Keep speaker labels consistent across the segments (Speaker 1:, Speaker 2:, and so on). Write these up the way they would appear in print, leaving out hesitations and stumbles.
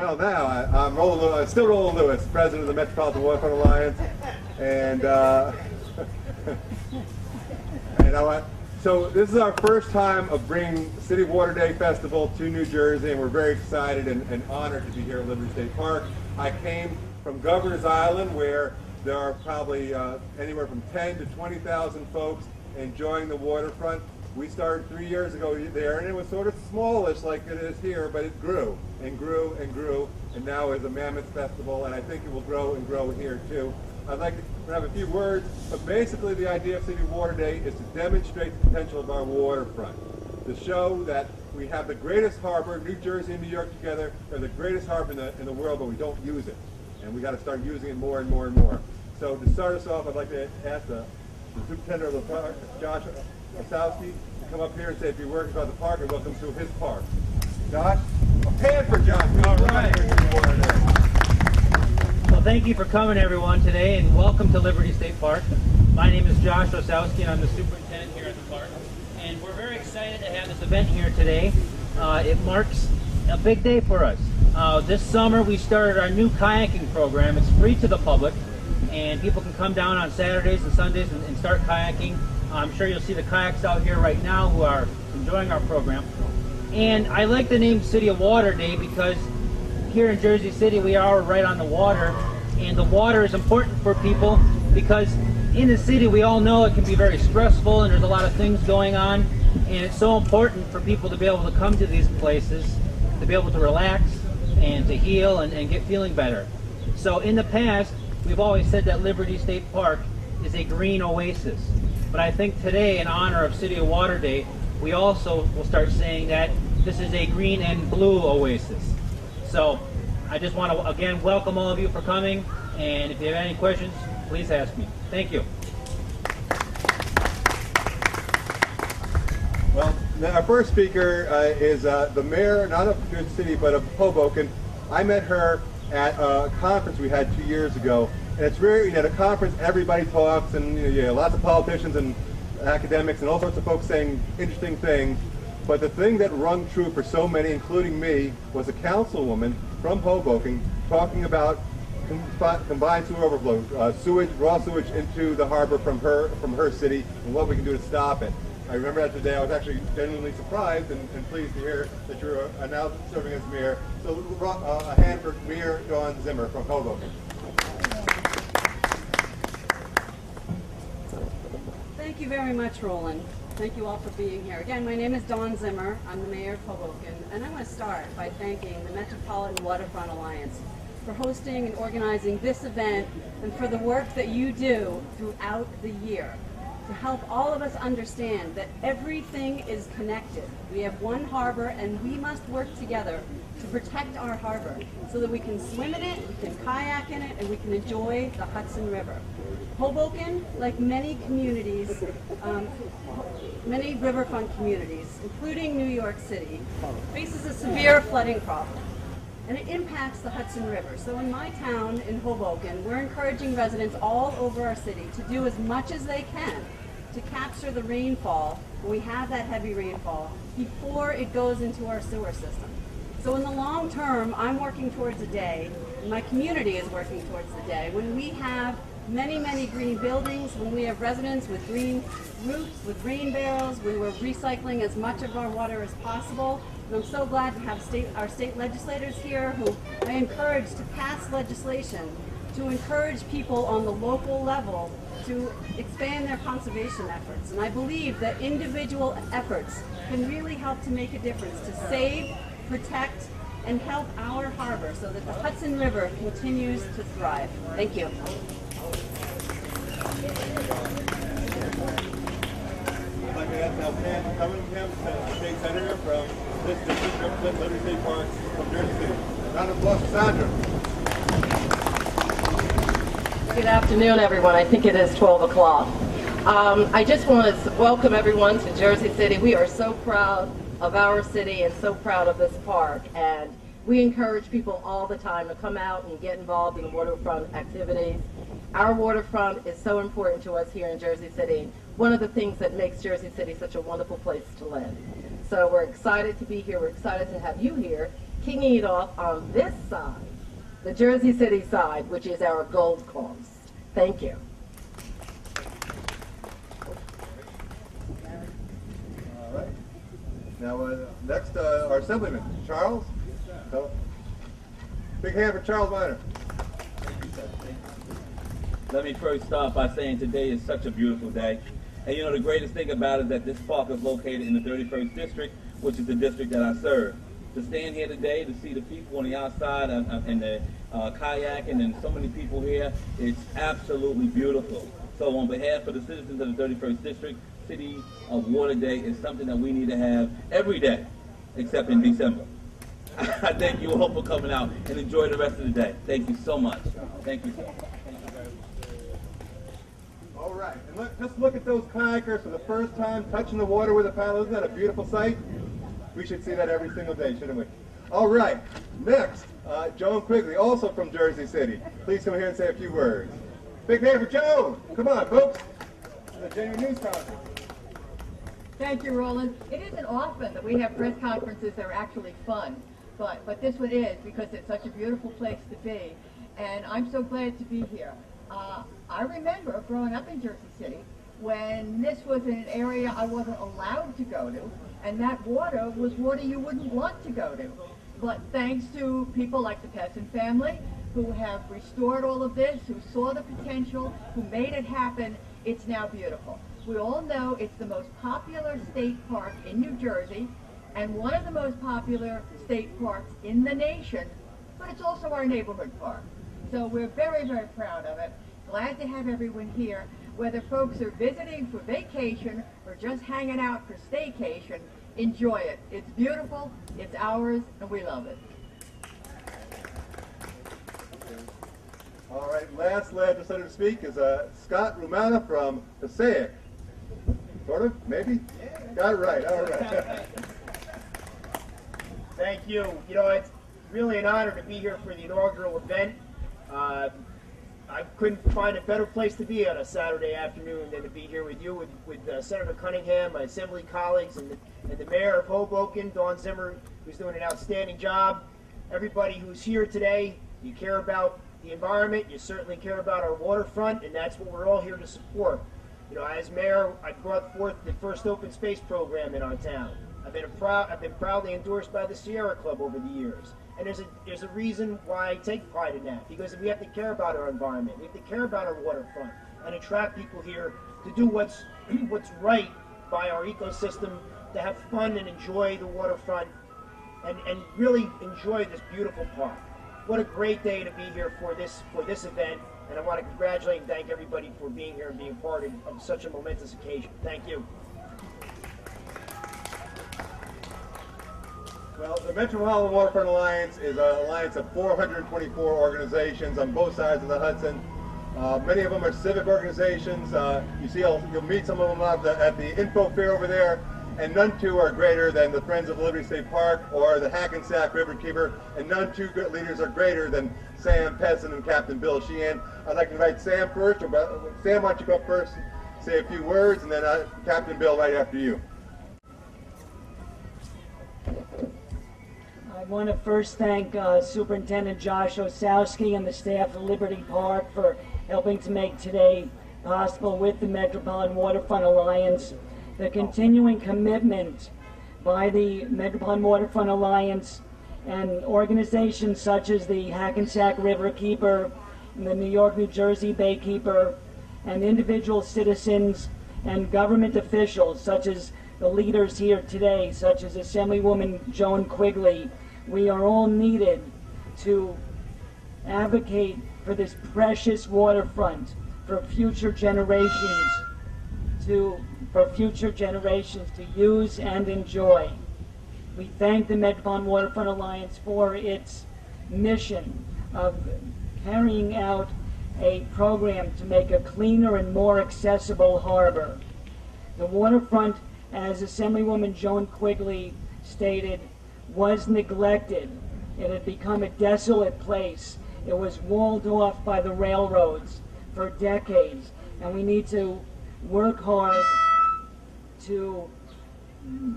Speaker 1: Well, now I'm still Roland Lewis, president of the Metropolitan Waterfront Alliance, and so this is our first time of bringing City Water Day Festival to New Jersey, and we're very excited and honored to be here at Liberty State Park. I came from Governor's Island, where there are probably anywhere from 10 to 20,000 folks enjoying the waterfront. We started 3 years ago there, and it was sort of smallish like it is here, but it grew and grew and grew, and now is a mammoth festival, and I think it will grow and grow here too. I'd like to have a few words, but basically the idea of City Water Day is to demonstrate the potential of our waterfront, to show that we have the greatest harbor. New Jersey and New York together are the greatest harbor in the world, but we don't use it, and we got to start using it more and more and more. So to start us off, I'd like to ask the superintendent of the park, Josh Osowski, to come up here and say a few words about the park and welcome to his park. Josh? A hand for Josh. All right.
Speaker 2: Well, thank you for coming, everyone, today, and welcome to Liberty State Park. My name is Josh Osowski, and I'm the superintendent here at the park. And we're very excited to have this event here today. It marks a big day for us. This summer, we started our new kayaking program. It's free to the public, and people can come down on Saturdays and Sundays and start kayaking. I'm sure you'll see the kayaks out here right now who are enjoying our program. And I like the name City of Water Day because here in Jersey City we are right on the water, and the water is important for people because in the city we all know it can be very stressful and there's a lot of things going on, and it's so important for people to be able to come to these places, to be able to relax and to heal and get feeling better. So in the past we've always said that Liberty State Park is a green oasis. But I think today, in honor of City of Water Day, we also will start saying that this is a green and blue oasis. So I just want to, again, welcome all of you for coming. And if you have any questions, please ask me. Thank you.
Speaker 1: Well, our first speaker is the mayor, not of Jersey City, but of Hoboken. I met her at a conference we had 2 years ago. And it's rare, at a conference everybody talks, and lots of politicians and academics and all sorts of folks saying interesting things. But the thing that rung true for so many, including me, was a councilwoman from Hoboken talking about combined sewer overflow, raw sewage into the harbor from her city, and what we can do to stop it. I remember that today. I was actually genuinely surprised and pleased to hear that you're now serving as mayor. So a hand for Mayor Dawn Zimmer from Hoboken.
Speaker 3: Thank you very much, Roland. Thank you all for being here. Again, my name is Dawn Zimmer. I'm the mayor of Hoboken, and I want to start by thanking the Metropolitan Waterfront Alliance for hosting and organizing this event and for the work that you do throughout the year to help all of us understand that everything is connected. We have one harbor, and we must work together to protect our harbor so that we can swim in it, we can kayak in it, and we can enjoy the Hudson River. Hoboken, like many communities, many riverfront communities, including New York City, faces a severe flooding problem, and it impacts the Hudson River. So in my town, in Hoboken, we're encouraging residents all over our city to do as much as they can to capture the rainfall, when we have that heavy rainfall, before it goes into our sewer system. So in the long term, I'm working towards a day, and my community is working towards the day, when we have many, many green buildings, when we have residents with green roofs, with rain barrels, when we're recycling as much of our water as possible. And I'm so glad to have our state legislators here who I encourage to pass legislation to encourage people on the local level to expand their conservation efforts. And I believe that individual efforts can really help to make a difference to save, protect, and help our harbor so that the Hudson River continues to thrive. Thank you.
Speaker 1: I'd like to ask now Pam Cunningham, State Senator from this district of Liberty State Park from Jersey City. Round of applause for Sandra.
Speaker 4: Good afternoon, everyone. I think it is 12 o'clock. I just want to welcome everyone to Jersey City. We are so proud of our city and so proud of this park. And we encourage people all the time to come out and get involved in waterfront activities. Our waterfront is so important to us here in Jersey City. One of the things that makes Jersey City such a wonderful place to live. So we're excited to be here. We're excited to have you here. kicking it off on this side, the Jersey City side, which is our Gold Coast. Thank you.
Speaker 1: All right. Now, next, our Assemblyman, Charles. Big hand for Charles Miner.
Speaker 5: Let me first start by saying today is such a beautiful day. And you know, the greatest thing about it is that this park is located in the 31st District, which is the district that I serve. To stand here today, to see the people on the outside and the kayaking and so many people here, it's absolutely beautiful. So on behalf of the citizens of the 31st District, City of Water Day is something that we need to have every day, except in December. I thank you all for coming out and enjoy the rest of the day. Thank you so much. Thank you, sir.
Speaker 1: All right, and just look at those kayakers for the first time touching the water with a paddle. Isn't that a beautiful sight? We should see that every single day, shouldn't we? All right, next, Joan Quigley, also from Jersey City. Please come here and say a few words. Big hand for Joan. Come on, folks. The Genuine News Conference.
Speaker 6: Thank you, Roland. It isn't often that we have press conferences that are actually fun, but this one is because it's such a beautiful place to be, and I'm so glad to be here. I remember growing up in Jersey City when this was an area I wasn't allowed to go to, and that water was water you wouldn't want to go to. But thanks to people like the Pessin family who have restored all of this, who saw the potential, who made it happen, it's now beautiful. We all know it's the most popular state park in New Jersey and one of the most popular state parks in the nation, but it's also our neighborhood park. So we're very, very proud of it. Glad to have everyone here, whether folks are visiting for vacation or just hanging out for staycation. Enjoy it. It's beautiful, it's ours, and we love it.
Speaker 1: All right, last legislator to speak is Scott Rumana from Passaic. Sort of, maybe? Yeah. Got it right, all right.
Speaker 7: Thank you. You know, it's really an honor to be here for the inaugural event. I couldn't find a better place to be on a Saturday afternoon than to be here with you, with Senator Cunningham, my assembly colleagues, and the mayor of Hoboken, Dawn Zimmer, who's doing an outstanding job. Everybody who's here today, you care about the environment, you certainly care about our waterfront, and that's what we're all here to support. You know, as mayor, I brought forth the first open space program in our town. I've been proudly endorsed by the Sierra Club over the years. And there's a reason why I take pride in that, because we have to care about our environment, we have to care about our waterfront, and attract people here to do what's right by our ecosystem, to have fun and enjoy the waterfront, and really enjoy this beautiful park. What a great day to be here for this event, and I want to congratulate and thank everybody for being here and being part of such a momentous occasion. Thank you.
Speaker 1: Well, the Metropolitan Waterfront Alliance is an alliance of 424 organizations on both sides of the Hudson. Many of them are civic organizations. You'll meet some of them at the info fair over there, and none two are greater than the Friends of Liberty State Park or the Hackensack Riverkeeper, and none two good leaders are greater than Sam Pessin and Captain Bill Sheehan. I'd like to invite Sam first. Sam, why don't you go up first, say a few words, and then Captain Bill right after you.
Speaker 8: I want to first thank Superintendent Josh Osowski and the staff of Liberty Park for helping to make today possible with the Metropolitan Waterfront Alliance. The continuing commitment by the Metropolitan Waterfront Alliance and organizations such as the Hackensack Riverkeeper and the New York, New Jersey Baykeeper, and individual citizens and government officials such as the leaders here today, such as Assemblywoman Joan Quigley. We are all needed to advocate for this precious waterfront for future generations to use and enjoy. We thank the Metropolitan Waterfront Alliance for its mission of carrying out a program to make a cleaner and more accessible harbor. The waterfront, as Assemblywoman Joan Quigley stated, was neglected. It had become a desolate place. It was walled off by the railroads for decades, and we need to work hard to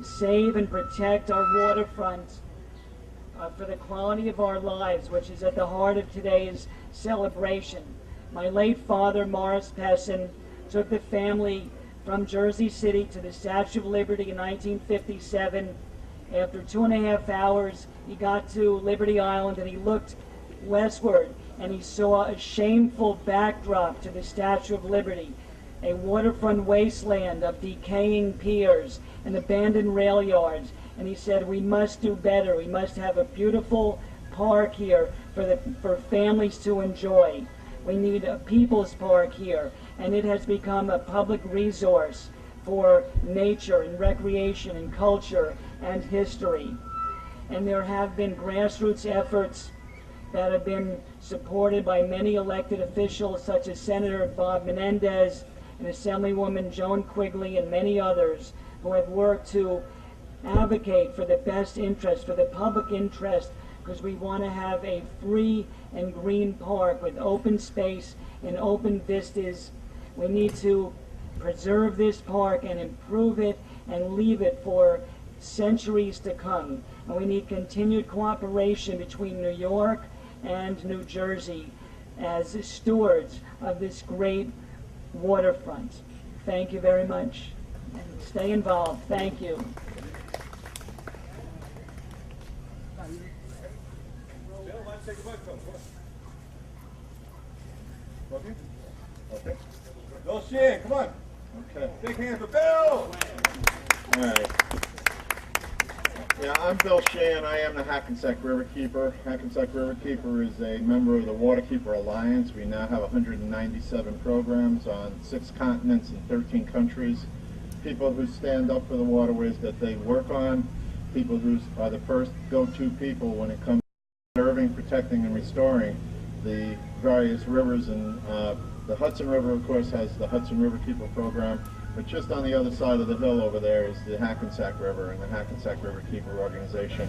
Speaker 8: save and protect our waterfront for the quality of our lives, which is at the heart of today's celebration. My late father, Morris Pessin, took the family from Jersey City to the Statue of Liberty in 1957. After 2.5 hours, he got to Liberty Island and he looked westward and he saw a shameful backdrop to the Statue of Liberty, a waterfront wasteland of decaying piers and abandoned rail yards. And he said, we must do better. We must have a beautiful park here for families to enjoy. We need a people's park here, and it has become a public resource for nature and recreation and culture and history. And there have been grassroots efforts that have been supported by many elected officials such as Senator Bob Menendez and Assemblywoman Joan Quigley and many others who have worked to advocate for the best interest, for the public interest, because we want to have a free and green park with open space and open vistas. We need to preserve this park and improve it and leave it for centuries to come. And we need continued cooperation between New York and New Jersey as stewards of this great waterfront. Thank you very much. And stay involved. Thank you.
Speaker 1: Bill, let's take a microphone. Okay. Okay. Bill Sheehan, come on. Okay. Big hand for Bill!
Speaker 9: All right. Yeah, I'm Bill Sheehan. I am the Hackensack River Keeper. Hackensack River Keeper is a member of the Waterkeeper Alliance. We now have 197 programs on 6 continents and 13 countries. People who stand up for the waterways that they work on. People who are the first go-to people when it comes to preserving, protecting, and restoring the various rivers. And the Hudson River, of course, has the Hudson River Keeper program. But just on the other side of the hill over there is the Hackensack River, and the Hackensack River Keeper organization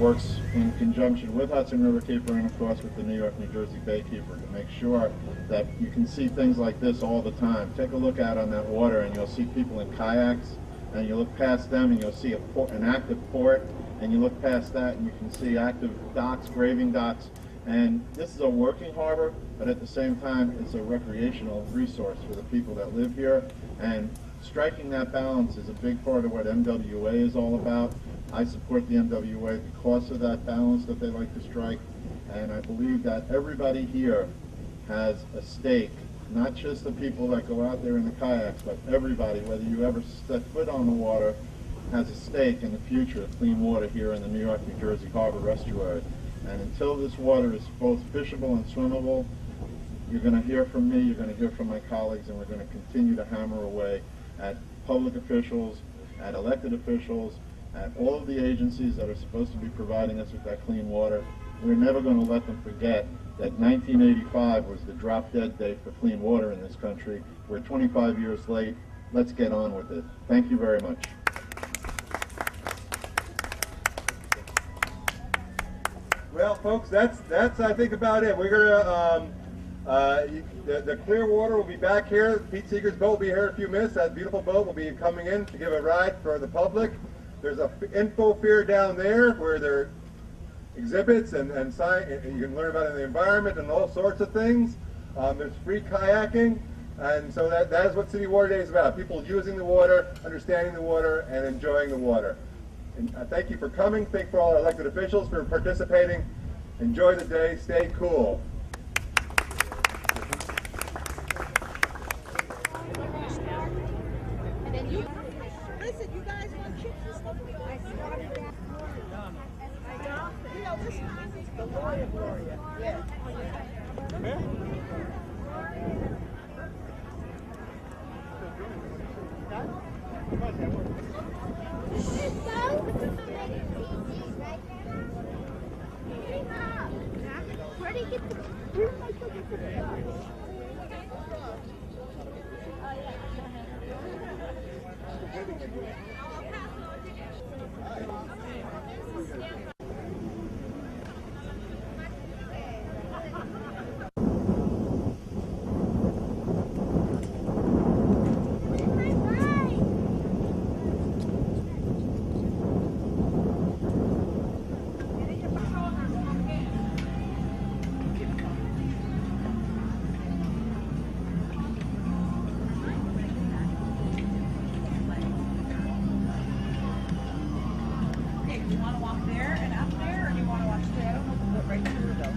Speaker 9: works in conjunction with Hudson River Keeper and, of course, with the New York, New Jersey Bay Keeper to make sure that you can see things like this all the time. Take a look out on that water and you'll see people in kayaks, and you look past them and you'll see an active port, and you look past that and you can see active docks, graving docks. And this is a working harbor, but at the same time, it's a recreational resource for the people that live here. And striking that balance is a big part of what MWA is all about. I support the MWA because of that balance that they like to strike. And I believe that everybody here has a stake, not just the people that go out there in the kayaks, but everybody, whether you ever step foot on the water, has a stake in the future of clean water here in the New York, New Jersey Harbor Estuary. And until this water is both fishable and swimmable, you're going to hear from me, you're going to hear from my colleagues, and we're going to continue to hammer away at public officials, at elected officials, at all of the agencies that are supposed to be providing us with that clean water. We're never going to let them forget that 1985 was the drop-dead date for clean water in this country. We're 25 years late. Let's get on with it. Thank you very much.
Speaker 1: Well, folks, that's I think about it. We're gonna the clear water will be back here. Pete Seeger's boat will be here in a few minutes. That beautiful boat will be coming in to give a ride for the public. There's a info fair down there where there are exhibits and you can learn about the environment and all sorts of things. There's free kayaking, and so that is what City Water Day is about. People using the water, understanding the water, and enjoying the water. And thank you for coming. Thank you for all our elected officials for participating. Enjoy the day. Stay cool.
Speaker 10: Listen, you guys want chips and stuff? I started that. You know, this is the lawyer Gloria. Yeah. Where did you get the... Where did I go get the... Do you want to walk there and up there, or do you want to watch there? I don't know if we'll go right through though.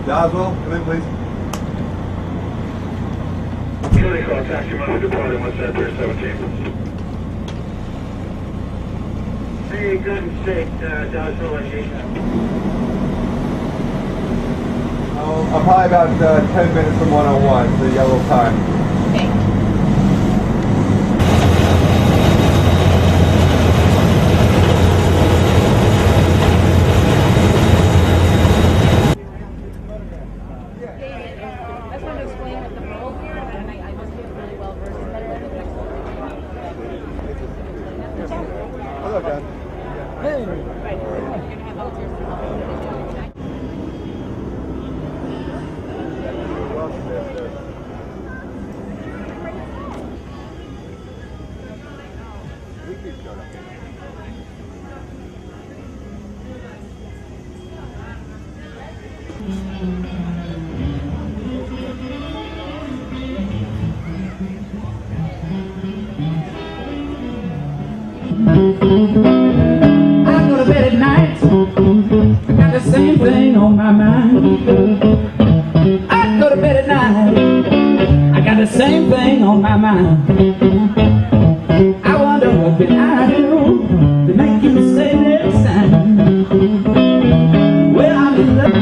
Speaker 1: Doswell, come in, please.
Speaker 11: County call, taxi must depart on West Pier 17. Hey, good and safe, Doswell and Gate.
Speaker 1: I'm probably about 10 minutes from 101, so you got a little time.
Speaker 3: I just wanted to explain what the role here, and I must be really well versed in better than the next one.
Speaker 1: Hello, John.
Speaker 3: Right. You're gonna have
Speaker 12: I go to bed at night, I got the same thing on my mind. I go to bed at night, I got the same thing on my mind. I wonder what can I do to make you say next time. Well, I'm in love.